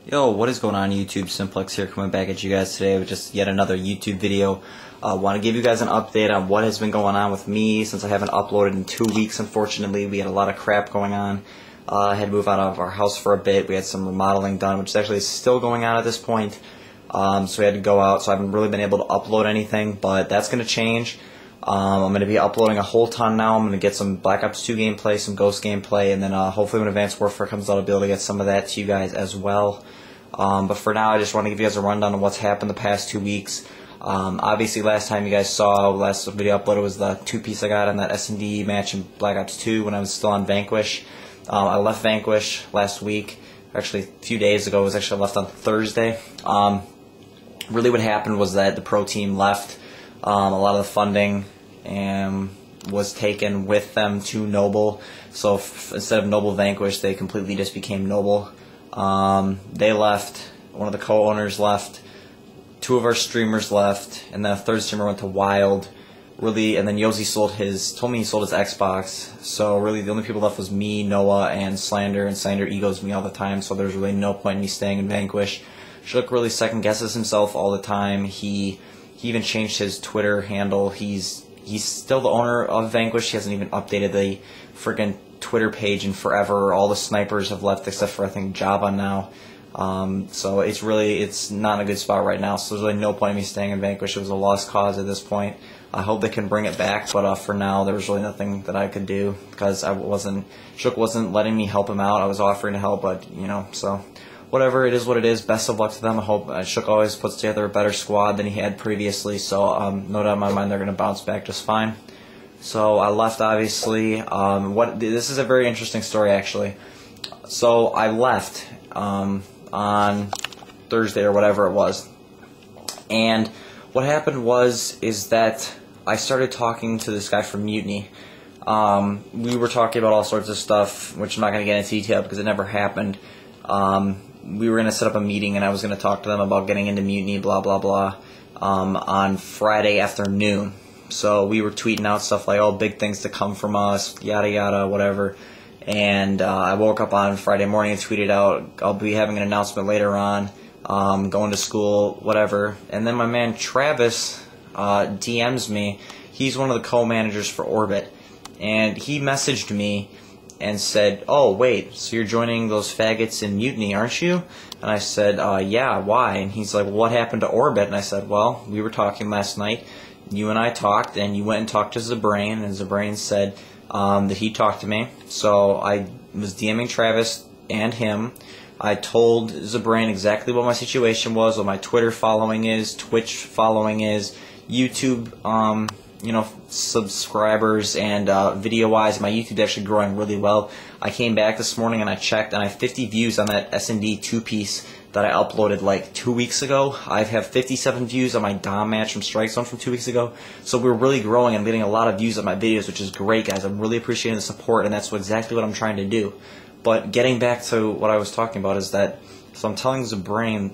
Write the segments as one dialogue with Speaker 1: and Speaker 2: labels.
Speaker 1: Yo, what is going on YouTube? Simplex here coming back at you guys today with just yet another YouTube video. Want to give you guys an update on what has been going on with me since I haven't uploaded in 2 weeks, unfortunately. We had a lot of crap going on. I had to move out of our house for a bit. We had some remodeling done, which is actually still going on at this point. So we had to go out, so I haven't really been able to upload anything, but that's going to change. I'm going to be uploading a whole ton now. I'm going to get some Black Ops 2 gameplay, some Ghost gameplay, and then hopefully when Advanced Warfare comes out, I'll be able to get some of that to you guys as well. But for now, I just want to give you guys a rundown of what's happened the past 2 weeks. Obviously, last time you guys saw, last video uploaded was the two-piece I got on that S&D match in Black Ops 2 when I was still on Vanquish. I left Vanquish last week, actually a few days ago. It was actually left on Thursday. Really what happened was that the pro team left. A lot of the funding was taken with them to Noble. So instead of Noble Vanquish, they completely just became Noble. They left. One of the co-owners left. 2 of our streamers left, and then a third streamer went to Wild. Really, and then Yosi told me he sold his Xbox. So really, the only people left was me, Noah, and Slander. And Slander egos me all the time, so there's really no point in me staying in Vanquish. Shook really second guesses himself all the time. He even changed his Twitter handle. He's still the owner of Vanquish. He hasn't even updated the freaking Twitter page in forever. All the snipers have left except for I think Java now. So it's not in a good spot right now. So there's really no point in me staying in Vanquish. It was a lost cause at this point. I hope they can bring it back, but for now there was really nothing that I could do because Shook wasn't letting me help him out. I was offering to help, but so. Whatever, it is what it is. Best of luck to them. I hope Shook always puts together a better squad than he had previously, so no doubt in my mind they're going to bounce back just fine. So I left, obviously. This is a very interesting story, actually. So I left on Thursday or whatever it was, and what happened is that I started talking to this guy from Mutiny. We were talking about all sorts of stuff, which I'm not going to get into detail because it never happened. We were going to set up a meeting, and I was going to talk to them about getting into Mutiny, blah, blah, blah, on Friday afternoon. So we were tweeting out stuff like, oh, big things to come from us, yada, yada, whatever. And I woke up on Friday morning and tweeted out, I'll be having an announcement later on, going to school, whatever. And then my man Travis DMs me. He's one of the co-managers for Orbit. And he messaged me and said, oh, wait, so you're joining those faggots in Mutiny, aren't you? And I said, yeah, why? And he's like, well, what happened to Orbit? And I said, well, we were talking last night. You and I talked, and you went and talked to Zabrain, and Zabrain said that he talked to me. So I was DMing Travis and him. I told Zabrain exactly what my situation was, what my Twitter following is, Twitch following is, YouTube, subscribers, and video-wise, my YouTube's actually growing really well. I came back this morning and I checked, and I have 50 views on that S&D two-piece that I uploaded like 2 weeks ago. I have 57 views on my Dom match from Strike Zone from 2 weeks ago. So we're really growing. I'm getting a lot of views on my videos, which is great, guys. I'm really appreciating the support, and that's exactly what I'm trying to do. But getting back to what I was talking about is that, so I'm telling Zabrain,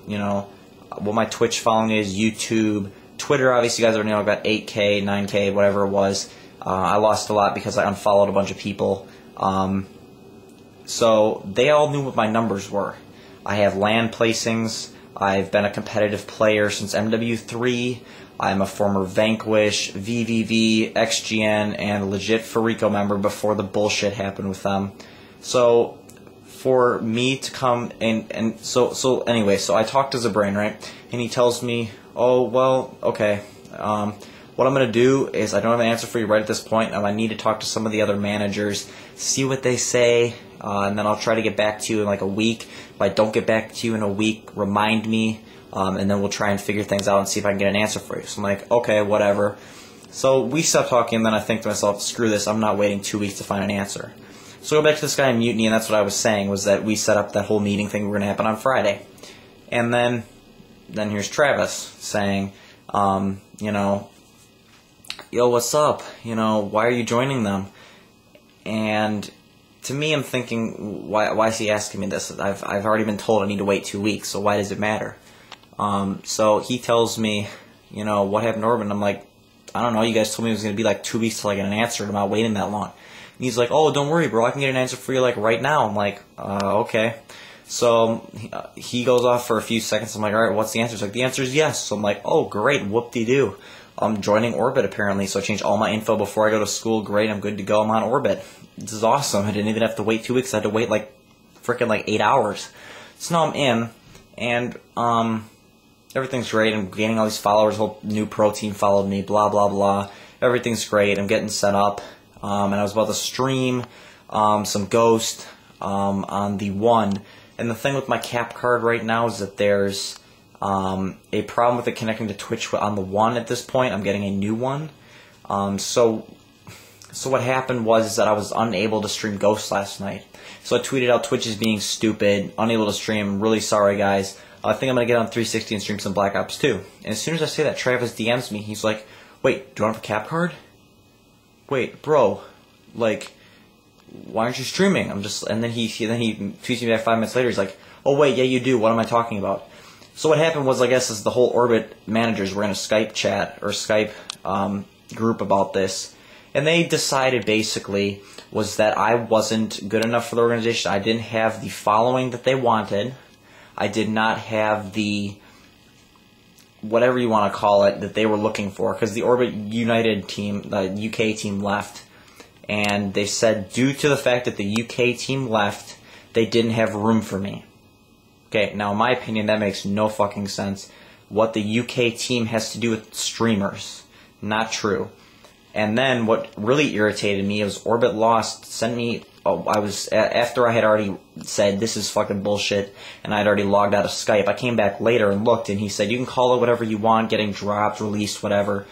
Speaker 1: what my Twitch following is, YouTube, Twitter, obviously, you guys already know, I got 8K, 9K, whatever it was. I lost a lot because I unfollowed a bunch of people. So they all knew what my numbers were. I have LAN placings. I've been a competitive player since MW3. I'm a former Vanquish, VVV, XGN, and legit Farico member before the bullshit happened with them. So for me to come so anyway, so I talked to Zabrain, right? And he tells me, oh, well, okay. What I'm going to do is, I don't have an answer for you right at this point. I need to talk to some of the other managers, see what they say, and then I'll try to get back to you in like a week. If I don't get back to you in a week, remind me, and then we'll try and figure things out and see if I can get an answer for you. So I'm like, okay, whatever. So we stopped talking, and then I think to myself, screw this, I'm not waiting 2 weeks to find an answer. So I go back to this guy in Mutiny, and that's what I was saying, was that we set up that whole meeting thing we were going to happen on Friday. And then here's Travis saying, yo, what's up? Why are you joining them? And to me, I'm thinking, why is he asking me this? I've already been told I need to wait 2 weeks, so why does it matter? So he tells me, what happened to Orbit? And I'm like, I don't know, you guys told me it was going to be like 2 weeks till I get an answer, and I'm not waiting that long. And he's like, oh, don't worry, bro, I can get an answer for you like right now. I'm like, okay. So he goes off for a few seconds. I'm like, all right, what's the answer? He's like, the answer is yes. So I'm like, oh, great, whoop-de-doo. I'm joining Orbit, apparently, so I changed all my info before I go to school. Great, I'm good to go. I'm on Orbit. This is awesome. I didn't even have to wait 2 weeks. I had to wait, freaking 8 hours. So now I'm in, and everything's great. I'm gaining all these followers. Whole new pro team followed me, blah, blah, blah. Everything's great. I'm getting set up, and I was about to stream some Ghost on the 1. And the thing with my cap card right now is that there's a problem with it connecting to Twitch on the 1 at this point. I'm getting a new one. So what happened was that I was unable to stream Ghost last night. So I tweeted out, Twitch is being stupid, unable to stream, really sorry guys. I think I'm going to get on 360 and stream some Black Ops 2. And as soon as I say that, Travis DMs me. He's like, wait, do you want a cap card? Wait, bro, why aren't you streaming? And then he tweets me back 5 minutes later. He's like, oh wait, yeah you do. What am I talking about? So what happened was, I guess, is the whole Orbit managers were in a Skype chat or Skype group about this, and they decided basically was that I wasn't good enough for the organization. I didn't have the following that they wanted. I did not have the whatever you want to call it that they were looking for, because the Orbit United team, the UK team, left. And they said due to the fact that the UK team left, they didn't have room for me. Okay, now in my opinion, that makes no fucking sense. What the UK team has to do with streamers. Not true. And then what really irritated me was Orbit Lost sent me, after I had already said this is fucking bullshit, and I had already logged out of Skype, I came back later and looked, and he said you can call it whatever you want, getting dropped, released, whatever.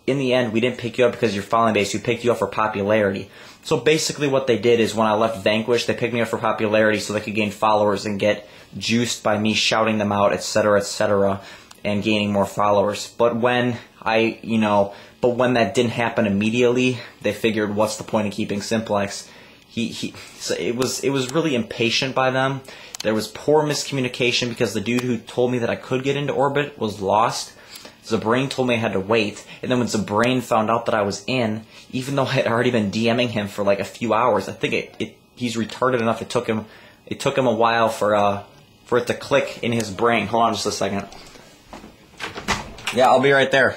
Speaker 1: In the end, we didn't pick you up because you're following base. We picked you up for popularity. So basically what they did is when I left Vanquish, they picked me up for popularity so they could gain followers and get juiced by me shouting them out, etc., and gaining more followers. But when when that didn't happen immediately, they figured, what's the point of keeping Simplex? So it was really impatient by them. There was poor miscommunication because the dude who told me that I could get into Orbit was lost. Zabrain told me I had to wait, and then when Zabrain found out that I was in, even though I had already been DMing him for a few hours, I think he's retarded enough. It took him a while for it to click in his brain. Hold on just a second. Yeah, I'll be right there.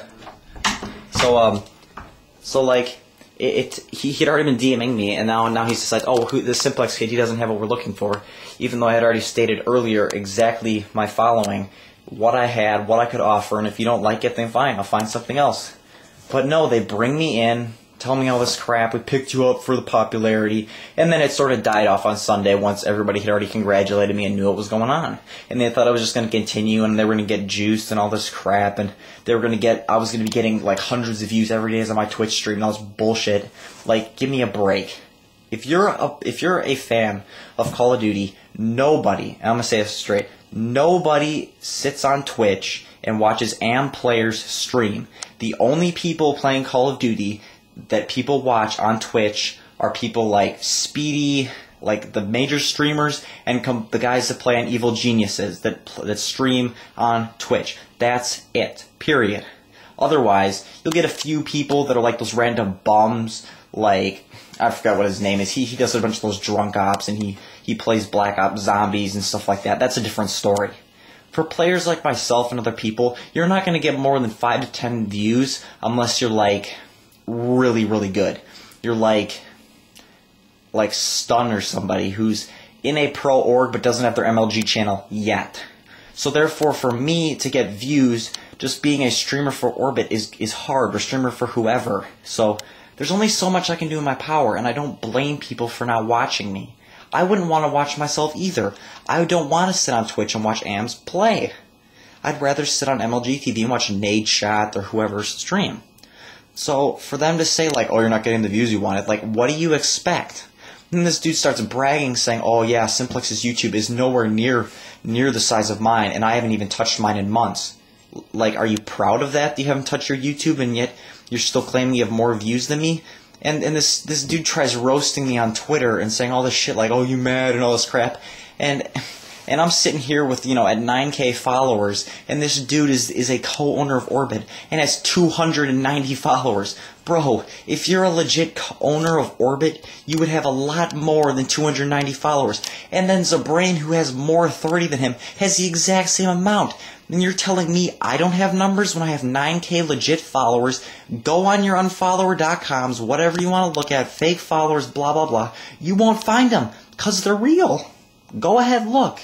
Speaker 1: He had already been DMing me, and now he's just like, oh, this Simplex kid, he doesn't have what we're looking for, even though I had already stated earlier exactly my following, what I had, what I could offer, and if you don't like it, then fine, I'll find something else. But no, they bring me in, tell me all this crap, we picked you up for the popularity, and then it sort of died off on Sunday once everybody had already congratulated me and knew what was going on. And they thought I was just going to continue, and they were going to get juiced and all this crap, and I was going to be getting hundreds of views every day on my Twitch stream, and all this bullshit. Give me a break. If you're a fan of Call of Duty, nobody, and I'm going to say this straight, nobody sits on Twitch and watches AM players stream. The only people playing Call of Duty that people watch on Twitch are people like Speedy, like the major streamers, and the guys that play on Evil Geniuses that stream on Twitch. That's it. Period. Otherwise, you'll get a few people that are like those random bums, I forgot what his name is. He does a bunch of those drunk ops, and he plays Black Ops Zombies and stuff like that. That's a different story. For players like myself and other people, you're not going to get more than 5 to 10 views unless you're really, really good. You're like Stun or somebody who's in a pro org but doesn't have their MLG channel yet. So therefore, for me to get views, just being a streamer for Orbit is hard, or streamer for whoever. So there's only so much I can do in my power, and I don't blame people for not watching me. I wouldn't want to watch myself either. I don't want to sit on Twitch and watch AMs play. I'd rather sit on MLG TV and watch Nadeshot or whoever's stream. So for them to say oh, you're not getting the views you wanted, what do you expect? And this dude starts bragging, saying, oh yeah, Simplex's YouTube is nowhere near the size of mine, and I haven't even touched mine in months. Are you proud of that you haven't touched your YouTube, and yet you're still claiming you have more views than me? And this dude tries roasting me on Twitter and saying all this shit oh, you mad and all this crap. And And I'm sitting here with, at 9K followers, and this dude is a co-owner of Orbit and has 290 followers. Bro, if you're a legit owner of Orbit, you would have a lot more than 290 followers. And then Zabrain, who has more authority than him, has the exact same amount. And you're telling me I don't have numbers when I have 9K legit followers? Go on your unfollower.coms, whatever you want to look at, fake followers, blah, blah, blah. You won't find them, because they're real. Go ahead, look.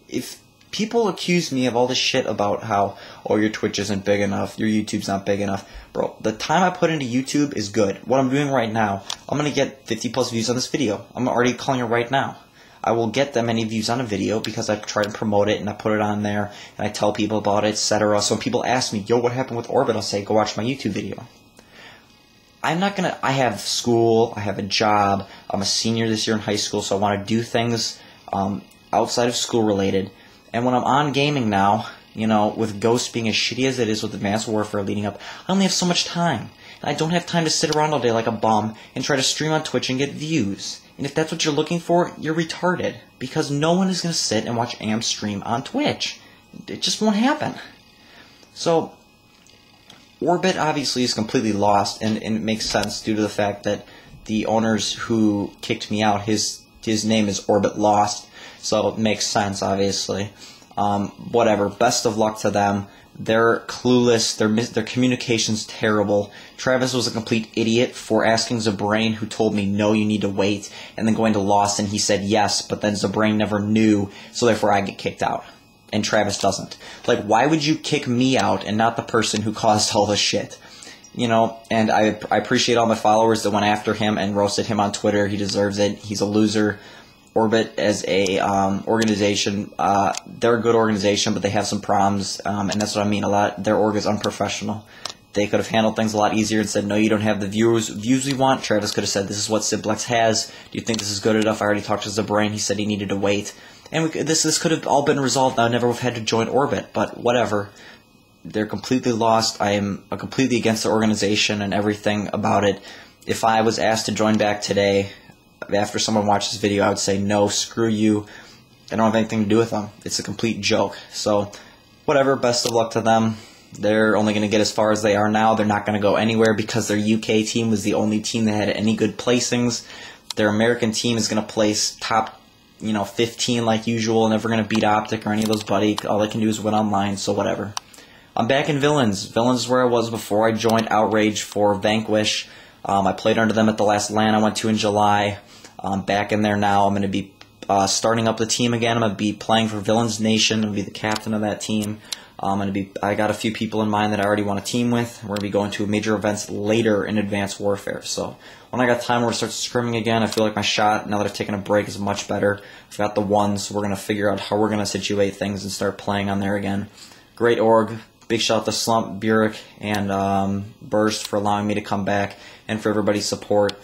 Speaker 1: If people accuse me of all this shit about how, oh, your Twitch isn't big enough, your YouTube's not big enough, bro, the time I put into YouTube is good. What I'm doing right now, I'm going to get 50 plus views on this video. I'm already calling it right now. I will get that many views on a video because I try to promote it and I put it on there and I tell people about it, etc. So when people ask me, yo, what happened with Orbit? I'll say, go watch my YouTube video. I have school, I have a job, I'm a senior this year in high school, so I want to do things outside of school related. And when I'm on gaming now, with Ghost being as shitty as it is with Advanced Warfare leading up, I only have so much time. And I don't have time to sit around all day like a bum and try to stream on Twitch and get views. And if that's what you're looking for, you're retarded. Because no one is going to sit and watch Am stream on Twitch. It just won't happen. So, Orbit obviously is completely lost, and it makes sense due to the fact that the owners who kicked me out, his name is Orbit Lost. So it makes sense, obviously. Whatever. Best of luck to them. They're clueless. Their communication's terrible. Travis was a complete idiot for asking Zabrain, who told me, no, you need to wait, and then going to Lost, and he said yes, but then Zabrain never knew, so therefore I get kicked out. And Travis doesn't. Like, why would you kick me out and not the person who caused all this shit? And I appreciate all my followers that went after him and roasted him on Twitter. He deserves it. He's a loser. Orbit as a organization, they're a good organization, but they have some problems, and that's what I mean. Their org is unprofessional. They could have handled things a lot easier and said, no, you don't have the views we want. Travis could have said, this is what Simplex has. Do you think this is good enough? I already talked to Zabrain. He said he needed to wait. And this could have all been resolved. I never would have had to join Orbit, but whatever. They're completely lost. I am completely against the organization and everything about it. If I was asked to join back today, after someone watched this video, I would say, no, screw you. I don't have anything to do with them. It's a complete joke. So, whatever, best of luck to them. They're only going to get as far as they are now. They're not going to go anywhere because their UK team was the only team that had any good placings. Their American team is going to place top, 15 like usual, never going to beat Optic or any of those buddy. All they can do is win online, so whatever. I'm back in Villains. Villains is where I was before I joined Outrage for Vanquish. I played under them at the last LAN I went to in July. I'm back in there now. I'm going to be starting up the team again. I'm going to be playing for Villains Nation. I'm going to be the captain of that team. I got a few people in mind that I already want to team with. We're going to be going to major events later in Advanced Warfare. So when I got time, we're going to start scrimming again. I feel like my shot, now that I've taken a break, is much better. I've got the ones, so we're going to figure out how we're going to situate things and start playing on there again. Great org. Big shout out to Slump, Burek, and Burst for allowing me to come back, and for everybody's support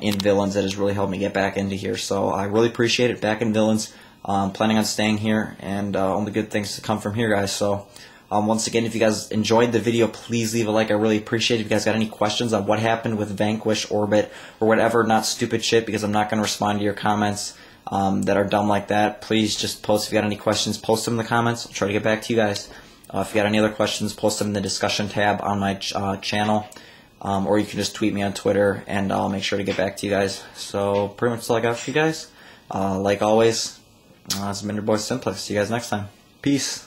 Speaker 1: in Villains that has really helped me get back into here. So I really appreciate it. Back in Villains. Planning on staying here, and only good things to come from here, guys. So once again, if you guys enjoyed the video, please leave a like. I really appreciate it. If you guys got any questions on what happened with Vanquish, Orbit, or whatever, not stupid shit, because I'm not going to respond to your comments that are dumb like that, please just post. If you got any questions, post them in the comments. I'll try to get back to you guys. If you got any other questions, post them in the discussion tab on my channel, or you can just tweet me on Twitter, and I'll make sure to get back to you guys. So pretty much all I got for you guys. Like always, this has been your boy Simplex. See you guys next time. Peace.